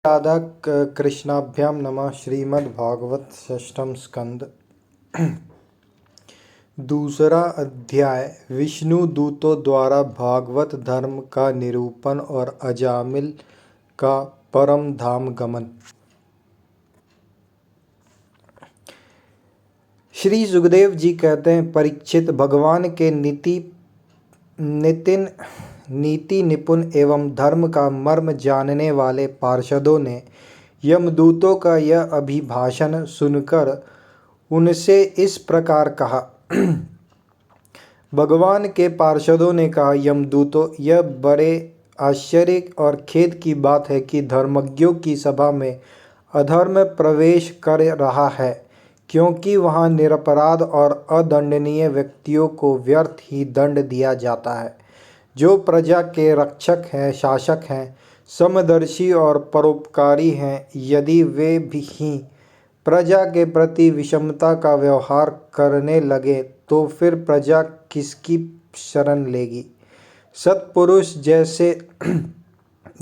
राधा कृष्णाभ्याम नमः। श्रीमद्भागवत षष्ठम स्कंद दूसरा अध्याय। विष्णु दूतों द्वारा भागवत धर्म का निरूपण और अजामिल का परम धाम गमन। श्री सुखदेव जी कहते हैं, परीक्षित, भगवान के नीति निपुण एवं धर्म का मर्म जानने वाले पार्षदों ने यमदूतों का यह अभिभाषण सुनकर उनसे इस प्रकार कहा। भगवान के पार्षदों ने कहा, यमदूतों, यह बड़े आश्चर्य और खेद की बात है कि धर्मज्ञों की सभा में अधर्म प्रवेश कर रहा है, क्योंकि वहाँ निरपराध और अदंडनीय व्यक्तियों को व्यर्थ ही दंड दिया जाता है। जो प्रजा के रक्षक हैं, शासक हैं, समदर्शी और परोपकारी हैं, यदि वे भी प्रजा के प्रति विषमता का व्यवहार करने लगे तो फिर प्रजा किसकी शरण लेगी। सत्पुरुष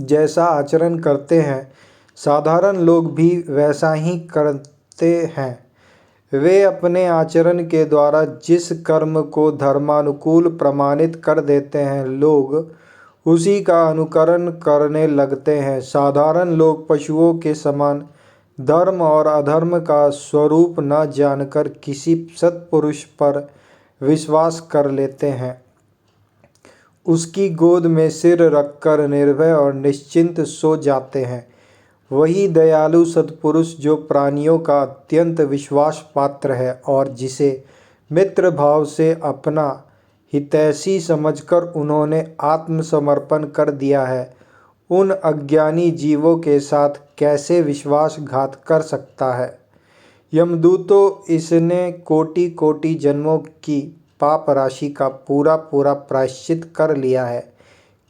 जैसा आचरण करते हैं, साधारण लोग भी वैसा ही करते हैं। वे अपने आचरण के द्वारा जिस कर्म को धर्मानुकूल प्रमाणित कर देते हैं, लोग उसी का अनुकरण करने लगते हैं। साधारण लोग पशुओं के समान धर्म और अधर्म का स्वरूप न जानकर किसी सत्पुरुष पर विश्वास कर लेते हैं। उसकी गोद में सिर रखकर निर्भय और निश्चिंत सो जाते हैं। वही दयालु सत्पुरुष जो प्राणियों का अत्यंत विश्वास पात्र है और जिसे मित्र भाव से अपना हितैषी समझकर उन्होंने आत्मसमर्पण कर दिया है, उन अज्ञानी जीवों के साथ कैसे विश्वासघात कर सकता है। यमदूतों, इसने कोटि कोटि जन्मों की पाप राशि का पूरा पूरा प्रायश्चित कर लिया है,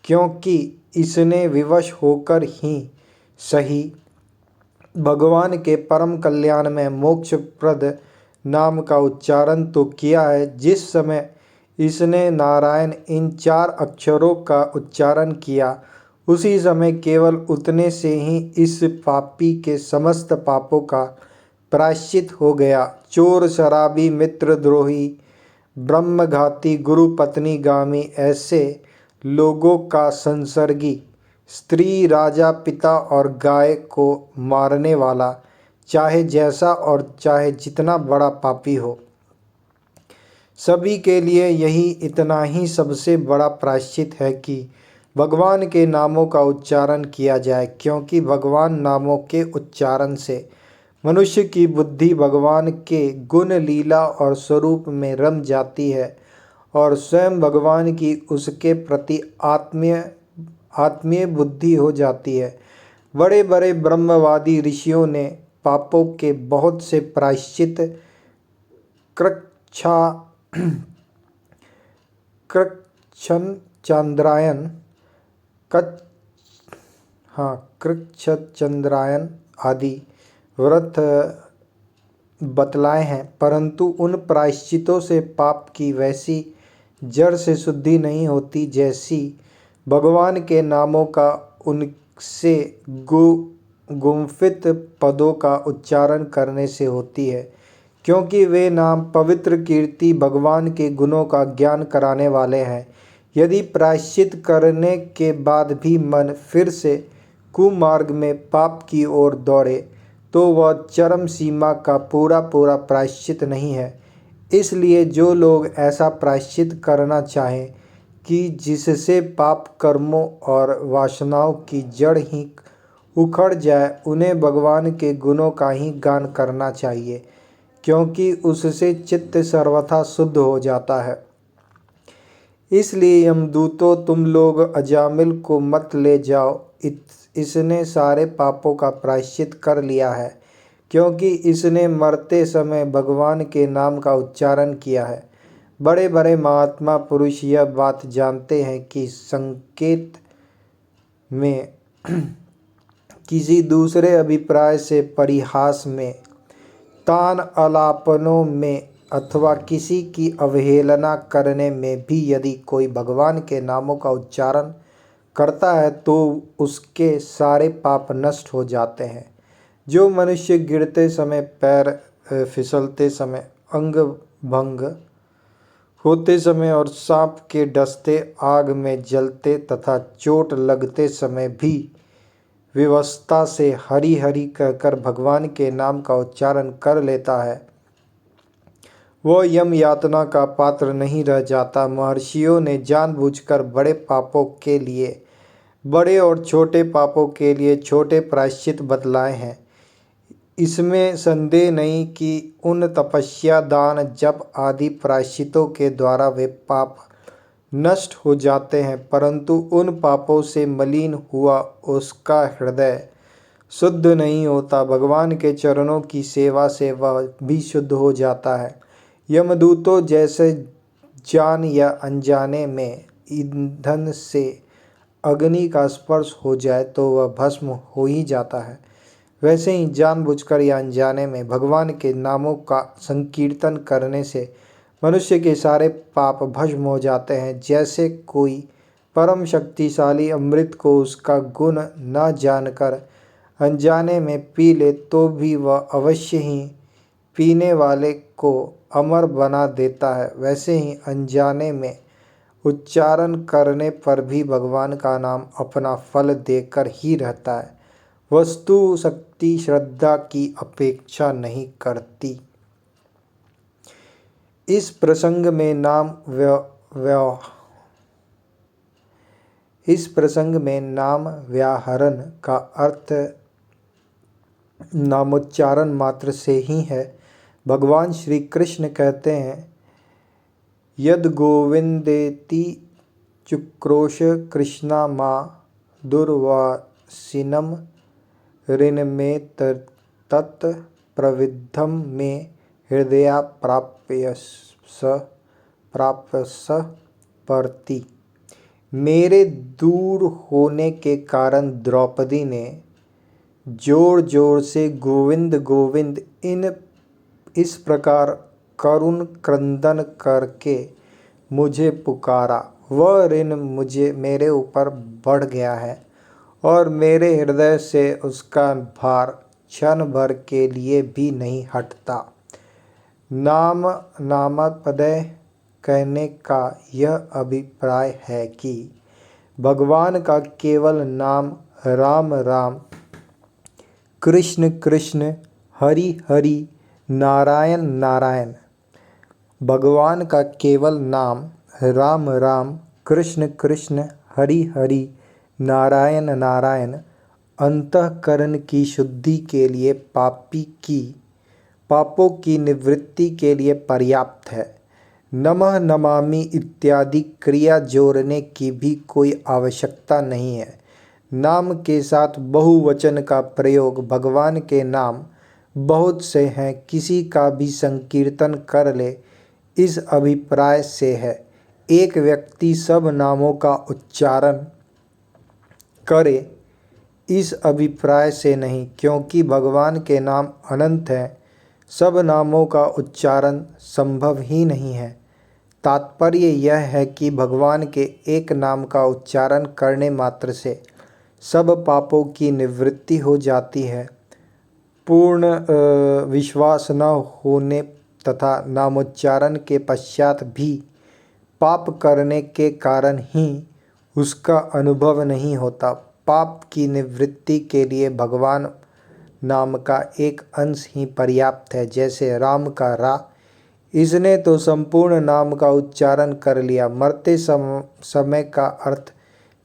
क्योंकि इसने विवश होकर ही सही भगवान के परम कल्याण में मोक्षप्रद नाम का उच्चारण तो किया है। जिस समय इसने नारायण इन 4 अक्षरों का उच्चारण किया, उसी समय केवल उतने से ही इस पापी के समस्त पापों का प्रायश्चित हो गया। चोर, शराबी, मित्रद्रोही, ब्रह्मघाती, गुरु पत्नीगामी ऐसे लोगों का संसर्गी, स्त्री, राजा, पिता और गाय को मारने वाला, चाहे जैसा और चाहे जितना बड़ा पापी हो, सभी के लिए यही इतना ही सबसे बड़ा प्रायश्चित है कि भगवान के नामों का उच्चारण किया जाए, क्योंकि भगवान नामों के उच्चारण से मनुष्य की बुद्धि भगवान के गुण, लीला और स्वरूप में रम जाती है और स्वयं भगवान की उसके प्रति आत्मीय बुद्धि हो जाती है। बड़े बड़े ब्रह्मवादी ऋषियों ने पापों के बहुत से प्रायश्चित कृच्छ्रचांद्रायण आदि व्रत बतलाए हैं, परंतु उन प्रायश्चितों से पाप की वैसी जड़ से शुद्धि नहीं होती जैसी भगवान के नामों का उनसे गुम्फित पदों का उच्चारण करने से होती है, क्योंकि वे नाम पवित्र, कीर्ति, भगवान के गुणों का ज्ञान कराने वाले हैं। यदि प्रायश्चित करने के बाद भी मन फिर से कुमार्ग में पाप की ओर दौड़े तो वह चरम सीमा का पूरा पूरा प्रायश्चित नहीं है। इसलिए जो लोग ऐसा प्रायश्चित करना चाहें कि जिससे पाप कर्मों और वासनाओं की जड़ ही उखड़ जाए, उन्हें भगवान के गुणों का ही गान करना चाहिए, क्योंकि उससे चित्त सर्वथा शुद्ध हो जाता है। इसलिए यमदूतों, तुम लोग अजामिल को मत ले जाओ। इसने सारे पापों का प्रायश्चित कर लिया है, क्योंकि इसने मरते समय भगवान के नाम का उच्चारण किया है। बड़े बड़े महात्मा पुरुष यह बात जानते हैं कि संकेत में किसी दूसरे अभिप्राय से, परिहास में, तान आलापनों में अथवा किसी की अवहेलना करने में भी यदि कोई भगवान के नामों का उच्चारण करता है तो उसके सारे पाप नष्ट हो जाते हैं। जो मनुष्य गिरते समय, पैर फिसलते समय, अंग भंग होते समय और सांप के डसते, आग में जलते तथा चोट लगते समय भी विवशता से हरि हरि कहकर भगवान के नाम का उच्चारण कर लेता है, वह यम यातना का पात्र नहीं रह जाता। महर्षियों ने जानबूझकर बड़े पापों के लिए बड़े और छोटे पापों के लिए छोटे प्रायश्चित बतलाए हैं। इसमें संदेह नहीं कि उन तपस्या, दान, जप आदि प्रायश्चितों के द्वारा वे पाप नष्ट हो जाते हैं, परंतु उन पापों से मलिन हुआ उसका हृदय शुद्ध नहीं होता। भगवान के चरणों की सेवा से वह भी शुद्ध हो जाता है। यमदूतों जैसे जान या अनजाने में ईंधन से अग्नि का स्पर्श हो जाए तो वह भस्म हो ही जाता है, वैसे ही जानबूझकर या अनजाने में भगवान के नामों का संकीर्तन करने से मनुष्य के सारे पाप भस्म हो जाते हैं। जैसे कोई परम शक्तिशाली अमृत को उसका गुण न जानकर अनजाने में पी ले तो भी वह अवश्य ही पीने वाले को अमर बना देता है, वैसे ही अनजाने में उच्चारण करने पर भी भगवान का नाम अपना फल देकर ही रहता है। वस्तु शक्ति श्रद्धा की अपेक्षा नहीं करती। इस प्रसंग में नाम व्याहरण का अर्थ नामोच्चारण मात्र से ही है। भगवान श्री कृष्ण कहते हैं, यद गोविंदेति चुक्रोश कृष्णा मां दुर्वासिनम ऋणमें तत् प्रविद्धम में हृदया प्राप्यस परति। मेरे दूर होने के कारण द्रौपदी ने जोर जोर से गोविंद गोविंद इस प्रकार करुण क्रंदन करके मुझे पुकारा। वह ऋण मेरे ऊपर बढ़ गया है और मेरे हृदय से उसका भार क्षण भर के लिए भी नहीं हटता। नामपदय कहने का यह अभिप्राय है कि भगवान का केवल नाम राम राम, कृष्ण कृष्ण, हरि हरि, नारायण नारायण, भगवान का केवल नाम राम राम, कृष्ण कृष्ण, हरि हरि, नारायण नारायण अंतःकरण की शुद्धि के लिए, पापों की निवृत्ति के लिए पर्याप्त है। नमः नमामि इत्यादि क्रिया जोड़ने की भी कोई आवश्यकता नहीं है। नाम के साथ बहुवचन का प्रयोग भगवान के नाम बहुत से हैं, किसी का भी संकीर्तन कर ले, इस अभिप्राय से है। एक व्यक्ति सब नामों का उच्चारण करे, इस अभिप्राय से नहीं, क्योंकि भगवान के नाम अनंत हैं, सब नामों का उच्चारण संभव ही नहीं है। तात्पर्य यह है कि भगवान के एक नाम का उच्चारण करने मात्र से सब पापों की निवृत्ति हो जाती है। पूर्ण विश्वास न होने तथा नामोच्चारण के पश्चात भी पाप करने के कारण ही उसका अनुभव नहीं होता। पाप की निवृत्ति के लिए भगवान नाम का एक अंश ही पर्याप्त है। जैसे राम का रा, इसने तो संपूर्ण नाम का उच्चारण कर लिया। मरते समय का अर्थ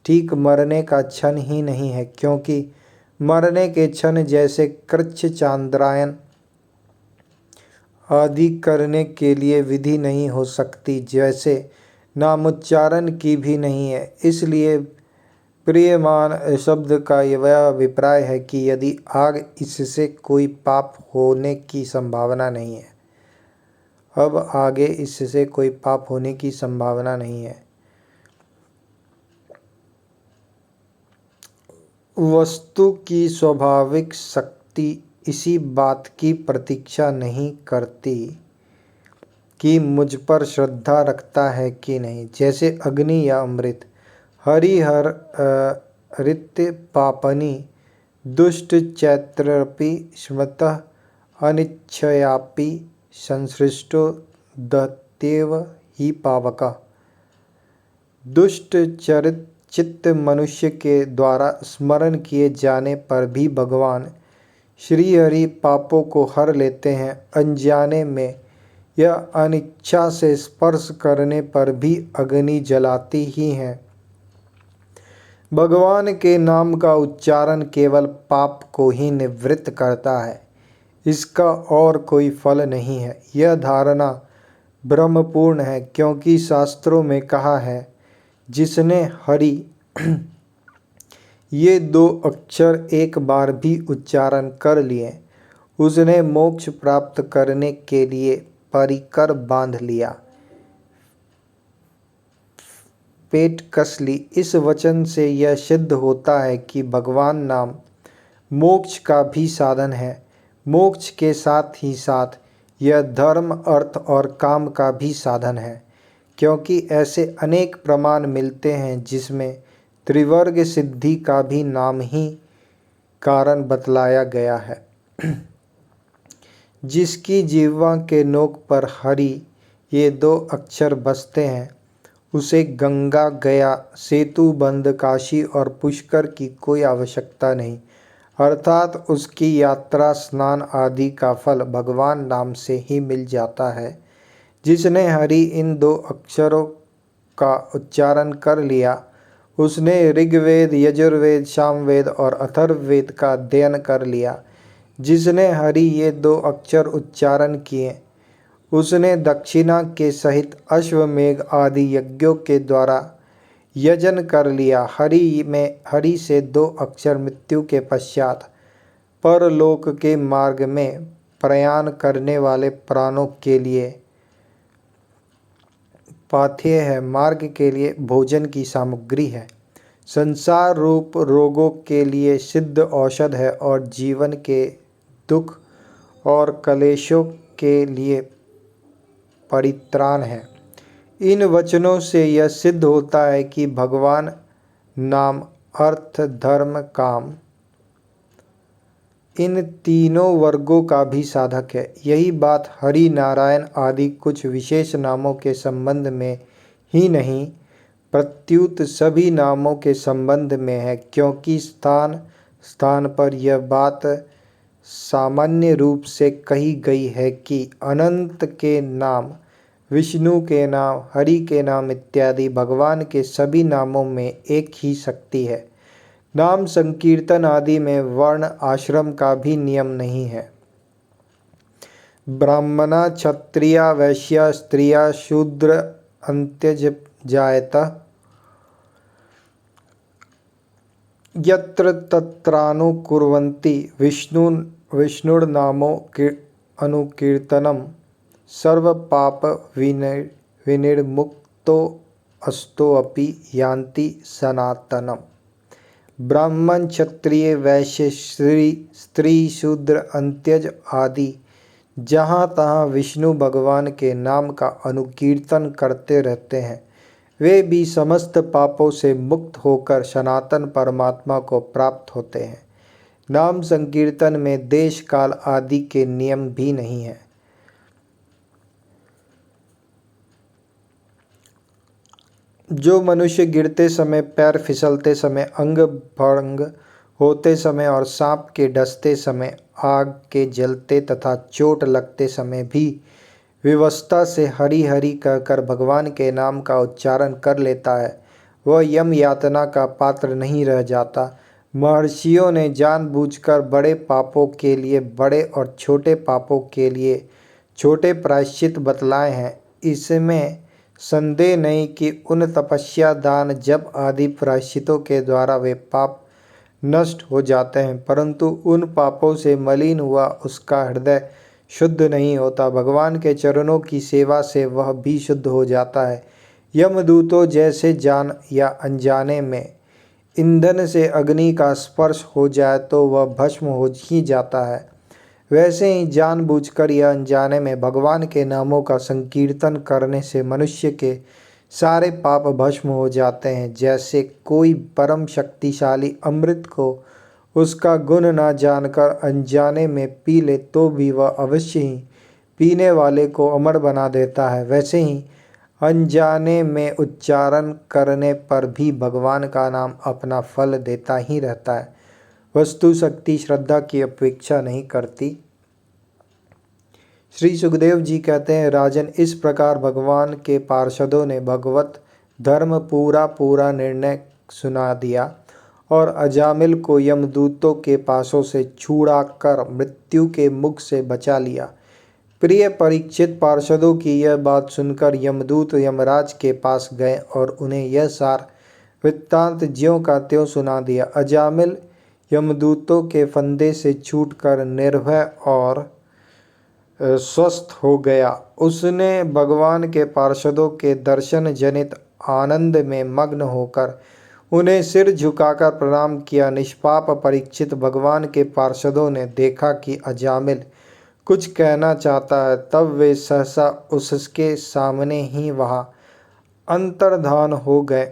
ठीक मरने का क्षण ही नहीं है, क्योंकि मरने के क्षण जैसे कृच्छ चांद्रायन आदि करने के लिए विधि नहीं हो सकती, जैसे नामोच्चारण की भी नहीं है। इसलिए प्रियमान शब्द का यह अभिप्राय है कि यदि आग, इससे कोई पाप होने की संभावना नहीं है। अब आगे इससे कोई पाप होने की संभावना नहीं है। वस्तु की स्वाभाविक शक्ति इसी बात की प्रतीक्षा नहीं करती कि मुझ पर श्रद्धा रखता है कि नहीं। जैसे अग्नि या अमृत हरिहर ऋत्य पापनि दुष्ट चैत्रपि स्मृतः अनिच्छयापि संसृष्टो दत्येव ही पावका। दुष्ट चरित चित्त मनुष्य के द्वारा स्मरण किए जाने पर भी भगवान श्री हरि पापों को हर लेते हैं। अनजाने में या अनिच्छा से स्पर्श करने पर भी अग्नि जलाती ही है। भगवान के नाम का उच्चारण केवल पाप को ही निवृत्त करता है, इसका और कोई फल नहीं है। यह धारणा ब्रह्मपूर्ण है, क्योंकि शास्त्रों में कहा है, जिसने हरि ये दो अक्षर एक बार भी उच्चारण कर लिए, उसने मोक्ष प्राप्त करने के लिए परिकर बांध लिया, पेट कस ली। इस वचन से यह सिद्ध होता है कि भगवान नाम मोक्ष का भी साधन है। मोक्ष के साथ ही साथ यह धर्म, अर्थ और काम का भी साधन है, क्योंकि ऐसे अनेक प्रमाण मिलते हैं जिसमें त्रिवर्ग सिद्धि का भी नाम ही कारण बतलाया गया है। जिसकी जिह्वा के नोक पर हरि ये दो अक्षर बसते हैं, उसे गंगा, गया, सेतु बंध, काशी और पुष्कर की कोई आवश्यकता नहीं, अर्थात उसकी यात्रा, स्नान आदि का फल भगवान नाम से ही मिल जाता है। जिसने हरि इन दो अक्षरों का उच्चारण कर लिया, उसने ऋग्वेद, यजुर्वेद, सामवेद और अथर्ववेद का अध्ययन कर लिया। जिसने हरि ये दो अक्षर उच्चारण किए, उसने दक्षिणा के सहित अश्वमेघ आदि यज्ञों के द्वारा यजन कर लिया। हरि से दो अक्षर मृत्यु के पश्चात परलोक के मार्ग में प्रयाण करने वाले प्राणों के लिए पाथेय है, मार्ग के लिए भोजन की सामग्री है, संसार रूप रोगों के लिए सिद्ध औषध है और जीवन के दुख और क्लेशों के लिए परित्राण है। इन वचनों से यह सिद्ध होता है कि भगवान नाम अर्थ, धर्म, काम इन तीनों वर्गों का भी साधक है। यही बात हरि, नारायण आदि कुछ विशेष नामों के संबंध में ही नहीं, प्रत्युत सभी नामों के संबंध में है, क्योंकि स्थान स्थान पर यह बात सामान्य रूप से कही गई है कि अनंत के नाम, विष्णु के नाम, हरि के नाम इत्यादि भगवान के सभी नामों में एक ही शक्ति है। नाम संकीर्तन आदि में वर्ण आश्रम का भी नियम नहीं है। ब्राह्मणा, क्षत्रिया, वैश्या, स्त्रिया, शूद्र अन्त्यज जायतः यत्र तत्रानुकुर्वन्ति विष्णुर्नामो अनुकीर्तनम सर्वपाप विनिर्मुक्तो अस्तोऽपि यान्ति सनातनम। ब्राह्मण, क्षत्रिय, वैश्य, स्त्री, शूद्र, अन्त्यज आदि जहाँ तहाँ विष्णु भगवान के नाम का अनुकीर्तन करते रहते हैं, वे भी समस्त पापों से मुक्त होकर सनातन परमात्मा को प्राप्त होते हैं। नाम संकीर्तन में देश, काल आदि के नियम भी नहीं है। जो मनुष्य गिरते समय, पैर फिसलते समय, अंग भंग होते समय और सांप के डसते समय, आग के जलते तथा चोट लगते समय भी विवशता से हरि हरि कहकर भगवान के नाम का उच्चारण कर लेता है, वह यम यातना का पात्र नहीं रह जाता। महर्षियों ने जानबूझकर बड़े पापों के लिए बड़े और छोटे पापों के लिए छोटे प्रायश्चित बतलाए हैं। इसमें संदेह नहीं कि उन तपस्या, दान, जप आदि प्रायश्चितों के द्वारा वे पाप नष्ट हो जाते हैं, परंतु उन पापों से मलिन हुआ उसका हृदय शुद्ध नहीं होता। भगवान के चरणों की सेवा से वह भी शुद्ध हो जाता है। यमदूतों जैसे जान या अनजाने में ईंधन से अग्नि का स्पर्श हो जाए तो वह भस्म हो ही जाता है, वैसे ही जानबूझकर या अनजाने में भगवान के नामों का संकीर्तन करने से मनुष्य के सारे पाप भस्म हो जाते हैं। जैसे कोई परम शक्तिशाली अमृत को उसका गुण ना जानकर अनजाने में पी ले तो भी वह अवश्य ही पीने वाले को अमर बना देता है, वैसे ही अनजाने में उच्चारण करने पर भी भगवान का नाम अपना फल देता ही रहता है। वस्तु शक्ति श्रद्धा की अपेक्षा नहीं करती। श्री सुखदेव जी कहते हैं, राजन, इस प्रकार भगवान के पार्षदों ने भगवत धर्म पूरा निर्णय सुना दिया और अजामिल को यमदूतों के पासों से छुड़ाकर मृत्यु के मुख से बचा लिया। प्रिय परीक्षित, पार्षदों की यह बात सुनकर यमदूत यमराज के पास गए और उन्हें यह सार वृत्तांत ज्यों का त्यों सुना दिया। अजामिल यमदूतों के फंदे से छूटकर निर्भय और स्वस्थ हो गया। उसने भगवान के पार्षदों के दर्शन जनित आनंद में मग्न होकर उन्हें सिर झुकाकर प्रणाम किया। निष्पाप परीक्षित, भगवान के पार्षदों ने देखा कि अजामिल कुछ कहना चाहता है, तब वे सहसा उसके सामने ही वहां अंतर्धान हो गए।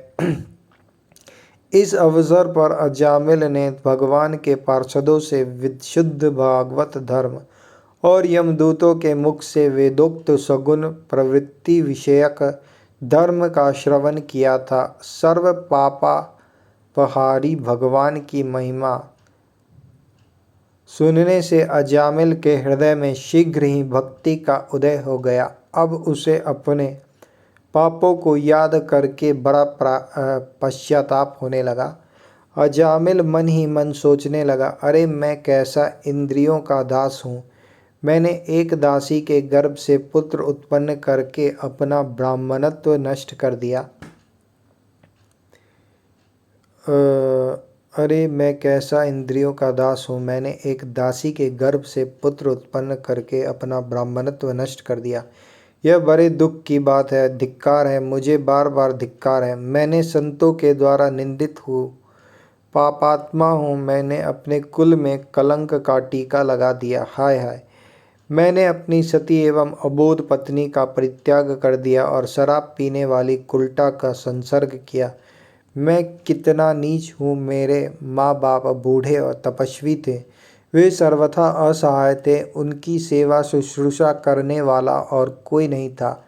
इस अवसर पर अजामिल ने भगवान के पार्षदों से विशुद्ध भागवत धर्म और यमदूतों के मुख से वेदोक्त सगुण प्रवृत्ति विषयक धर्म का श्रवण किया था। सर्व पापापहारी भगवान की महिमा सुनने से अजामिल के हृदय में शीघ्र ही भक्ति का उदय हो गया। अब उसे अपने पापों को याद करके बड़ा पश्चाताप होने लगा। अजामिल मन ही मन सोचने लगा, अरे मैं कैसा इंद्रियों का दास हूँ। मैंने एक दासी के गर्भ से पुत्र उत्पन्न करके अपना ब्राह्मणत्व नष्ट कर दिया। अरे मैं कैसा इंद्रियों का दास हूँ, मैंने एक दासी के गर्भ से पुत्र उत्पन्न करके अपना ब्राह्मणत्व नष्ट कर दिया। यह बड़े दुख की बात है। धिक्कार है, मुझे बार बार धिक्कार है। मैंने संतों के द्वारा निंदित हूँ, पापात्मा हूँ। मैंने अपने कुल में कलंक का टीका लगा दिया। हाय हाय, मैंने अपनी सती एवं अबोध पत्नी का परित्याग कर दिया और शराब पीने वाली कुल्टा का संसर्ग किया। मैं कितना नीच हूँ। मेरे माँ बाप बूढ़े और तपस्वी थे, वे सर्वथा असहाय थे, उनकी सेवा शुश्रूषा करने वाला और कोई नहीं था।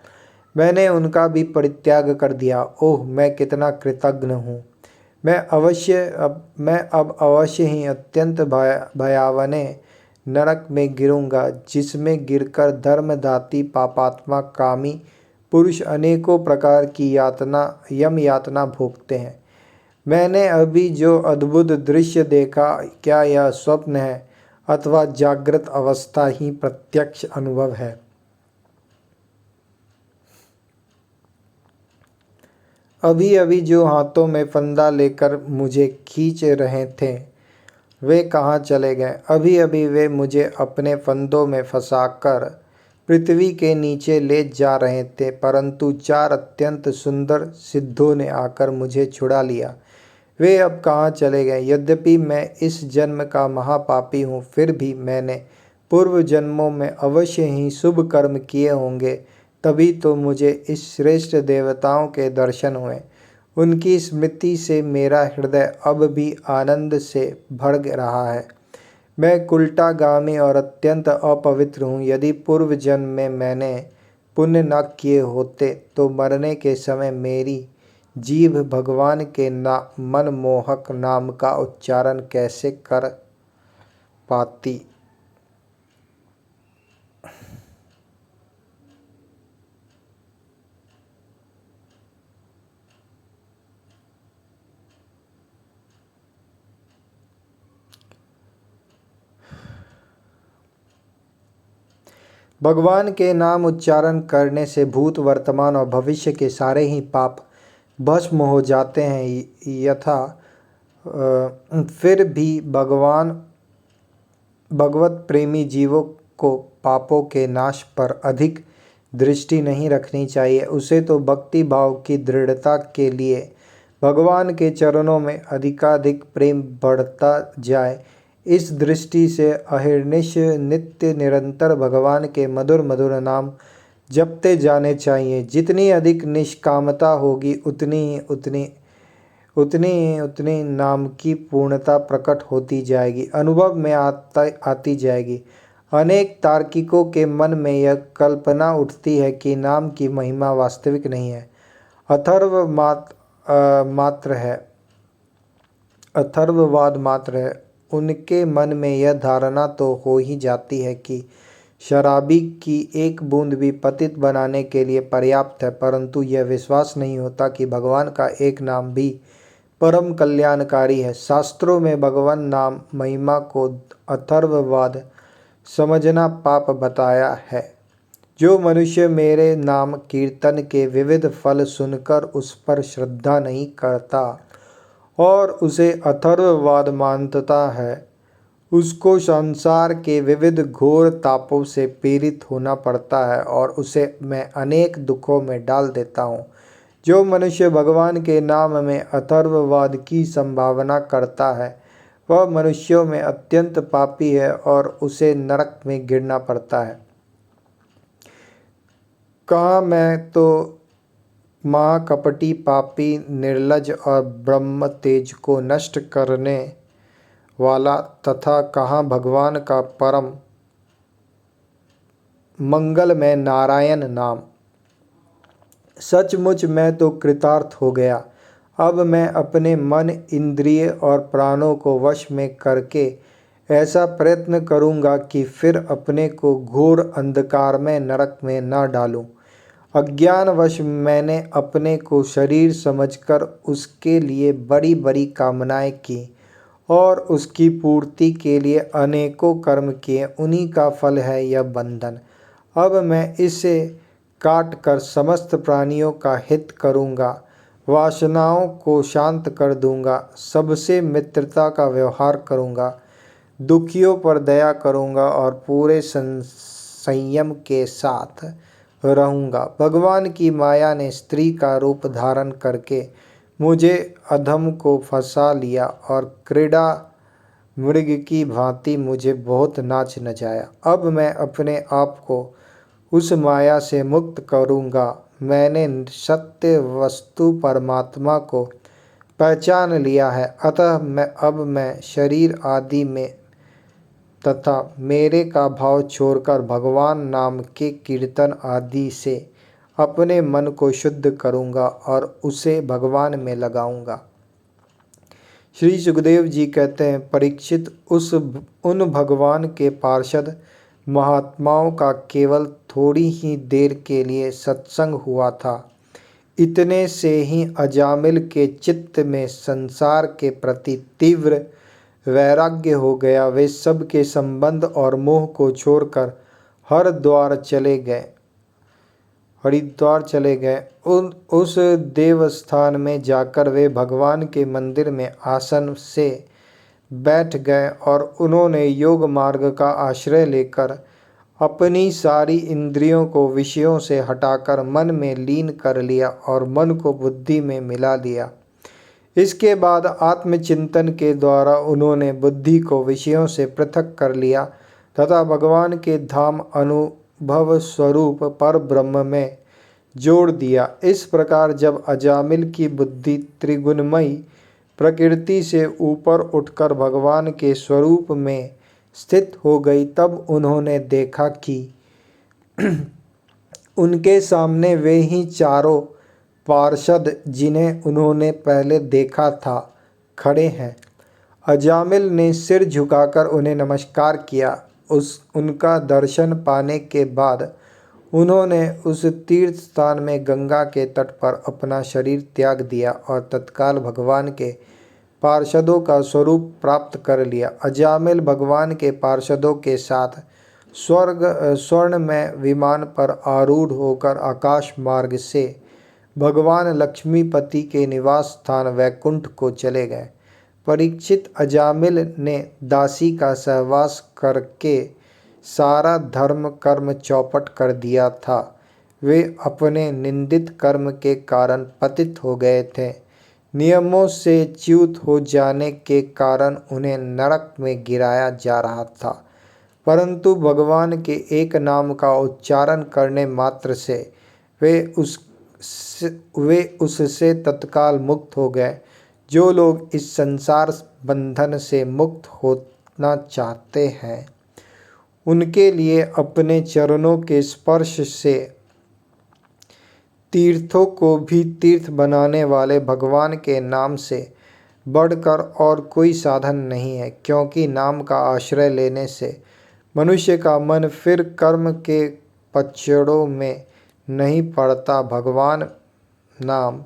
मैंने उनका भी परित्याग कर दिया। ओह, मैं कितना कृतघ्न हूँ। मैं अब अवश्य ही अत्यंत भयावने नरक में गिरूंगा, जिसमें गिरकर धर्मदाती पापात्मा कामी पुरुष अनेकों प्रकार की यम यातना भोगते हैं। मैंने अभी जो अद्भुत दृश्य देखा, क्या यह स्वप्न है अथवा जागृत अवस्था ही प्रत्यक्ष अनुभव है? अभी अभी जो हाथों में फंदा लेकर मुझे खींच रहे थे, वे कहाँ चले गए? अभी अभी वे मुझे अपने फंदों में फंसाकर पृथ्वी के नीचे ले जा रहे थे, परंतु 4 अत्यंत सुंदर सिद्धों ने आकर मुझे छुड़ा लिया। वे अब कहाँ चले गए? यद्यपि मैं इस जन्म का महापापी हूँ, फिर भी मैंने पूर्व जन्मों में अवश्य ही शुभ कर्म किए होंगे, तभी तो मुझे इस श्रेष्ठ देवताओं के दर्शन हुए। उनकी स्मृति से मेरा हृदय अब भी आनंद से भर रहा है। मैं कुल्टागामी और अत्यंत अपवित्र हूँ। यदि पूर्व जन्म में मैंने पुण्य न किए होते तो मरने के समय मेरी जीभ भगवान के मनमोहक नाम का उच्चारण कैसे कर पाती। भगवान के नाम उच्चारण करने से भूत, वर्तमान और भविष्य के सारे ही पाप भस्म हो जाते हैं। फिर भी भगवत प्रेमी जीवों को पापों के नाश पर अधिक दृष्टि नहीं रखनी चाहिए। उसे तो भक्ति भाव की दृढ़ता के लिए भगवान के चरणों में अधिकाधिक प्रेम बढ़ता जाए। इस दृष्टि से अहर्निश नित्य निरंतर भगवान के मधुर मधुर नाम जपते जाने चाहिए। जितनी अधिक निष्कामता होगी उतनी नाम की पूर्णता प्रकट होती जाएगी, अनुभव में आती जाएगी। अनेक तार्किकों के मन में यह कल्पना उठती है कि नाम की महिमा वास्तविक नहीं है, अथर्ववाद मात्र है। उनके मन में यह धारणा तो हो ही जाती है कि शराबी की एक बूंद भी पतित बनाने के लिए पर्याप्त है, परंतु यह विश्वास नहीं होता कि भगवान का एक नाम भी परम कल्याणकारी है। शास्त्रों में भगवान नाम महिमा को अथर्ववाद समझना पाप बताया है। जो मनुष्य मेरे नाम कीर्तन के विविध फल सुनकर उस पर श्रद्धा नहीं करता और उसे अथर्ववाद मानता है, उसको संसार के विविध घोर तापों से पीड़ित होना पड़ता है और उसे मैं अनेक दुखों में डाल देता हूँ। जो मनुष्य भगवान के नाम में अथर्ववाद की संभावना करता है, वह मनुष्यों में अत्यंत पापी है और उसे नरक में गिरना पड़ता है। कहाँ मैं तो महाकपटी पापी निर्लज और ब्रह्म तेज को नष्ट करने वाला, तथा कहाँ भगवान का परम मंगलमय नारायण नाम। सचमुच मैं तो कृतार्थ हो गया। अब मैं अपने मन, इंद्रिय और प्राणों को वश में करके ऐसा प्रयत्न करूँगा कि फिर अपने को घोर अंधकार में नरक में न डालूं। अज्ञानवश मैंने अपने को शरीर समझकर उसके लिए बड़ी बड़ी कामनाएं की और उसकी पूर्ति के लिए अनेकों कर्म किए। उन्हीं का फल है यह बंधन। अब मैं इसे काट कर समस्त प्राणियों का हित करूँगा, वासनाओं को शांत कर दूँगा, सबसे मित्रता का व्यवहार करूँगा, दुखियों पर दया करूँगा और पूरे संयम के साथ रहूँगा। भगवान की माया ने स्त्री का रूप धारण करके मुझे अधम को फंसा लिया और क्रीड़ा मृग की भांति मुझे बहुत नाच नचाया। अब मैं अपने आप को उस माया से मुक्त करूँगा। मैंने सत्य वस्तु परमात्मा को पहचान लिया है, अतः मैं शरीर आदि में तथा मेरे का भाव छोड़कर भगवान नाम के कीर्तन आदि से अपने मन को शुद्ध करूँगा और उसे भगवान में लगाऊँगा। श्री सुखदेव जी कहते हैं, परीक्षित, उन भगवान के पार्षद महात्माओं का केवल थोड़ी ही देर के लिए सत्संग हुआ था। इतने से ही अजामिल के चित्त में संसार के प्रति तीव्र वैराग्य हो गया। वे सब के संबंध और मोह को छोड़कर हरिद्वार चले गए। उस देवस्थान में जाकर वे भगवान के मंदिर में आसन से बैठ गए और उन्होंने योग मार्ग का आश्रय लेकर अपनी सारी इंद्रियों को विषयों से हटाकर मन में लीन कर लिया और मन को बुद्धि में मिला लिया। इसके बाद आत्मचिंतन के द्वारा उन्होंने बुद्धि को विषयों से पृथक कर लिया तथा भगवान के धाम अनुभव स्वरूप पर ब्रह्म में जोड़ दिया। इस प्रकार जब अजामिल की बुद्धि त्रिगुणमयी प्रकृति से ऊपर उठकर भगवान के स्वरूप में स्थित हो गई, तब उन्होंने देखा कि उनके सामने वे ही चारों पार्षद जिन्हें उन्होंने पहले देखा था खड़े हैं। अजामिल ने सिर झुकाकर उन्हें नमस्कार किया। उनका दर्शन पाने के बाद उन्होंने उस तीर्थ स्थान में गंगा के तट पर अपना शरीर त्याग दिया और तत्काल भगवान के पार्षदों का स्वरूप प्राप्त कर लिया। अजामिल भगवान के पार्षदों के साथ स्वर्ण में विमान पर आरूढ़ होकर आकाश मार्ग से भगवान लक्ष्मीपति के निवास स्थान वैकुंठ को चले गए। परीक्षित, अजामिल ने दासी का सहवास करके सारा धर्म कर्म चौपट कर दिया था। वे अपने निंदित कर्म के कारण पतित हो गए थे। नियमों से च्युत हो जाने के कारण उन्हें नरक में गिराया जा रहा था। परंतु भगवान के एक नाम का उच्चारण करने मात्र से वे उससे तत्काल मुक्त हो गए। जो लोग इस संसार बंधन से मुक्त होना चाहते हैं, उनके लिए अपने चरणों के स्पर्श से तीर्थों को भी तीर्थ बनाने वाले भगवान के नाम से बढ़कर और कोई साधन नहीं है। क्योंकि नाम का आश्रय लेने से मनुष्य का मन फिर कर्म के पचड़ों में नहीं पड़ता। भगवान नाम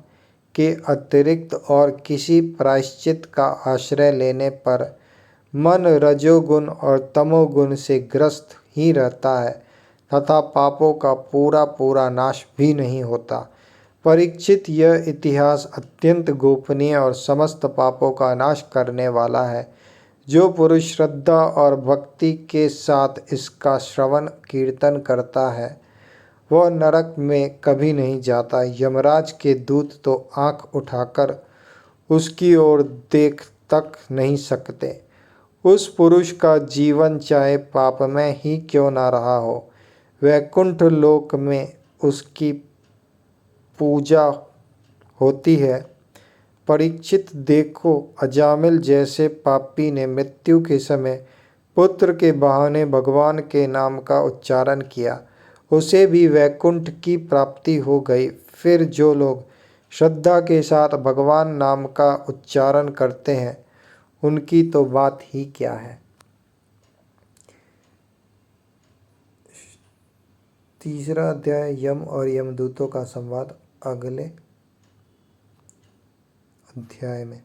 के अतिरिक्त और किसी प्रायश्चित का आश्रय लेने पर मन रजोगुण और तमोगुण से ग्रस्त ही रहता है तथा पापों का पूरा पूरा नाश भी नहीं होता। परीक्षित, यह इतिहास अत्यंत गोपनीय और समस्त पापों का नाश करने वाला है। जो पुरुष श्रद्धा और भक्ति के साथ इसका श्रवण कीर्तन करता है, वह नरक में कभी नहीं जाता। यमराज के दूत तो आंख उठाकर उसकी ओर देख तक नहीं सकते। उस पुरुष का जीवन चाहे पापमय ही क्यों ना रहा हो, वैकुंठ लोक में उसकी पूजा होती है। परीक्षित, देखो, अजामिल जैसे पापी ने मृत्यु के समय पुत्र के बहाने भगवान के नाम का उच्चारण किया, उसे भी वैकुंठ की प्राप्ति हो गई। फिर जो लोग श्रद्धा के साथ भगवान नाम का उच्चारण करते हैं, उनकी तो बात ही क्या है। तीसरा अध्याय यम और यमदूतों का संवाद अगले अध्याय में।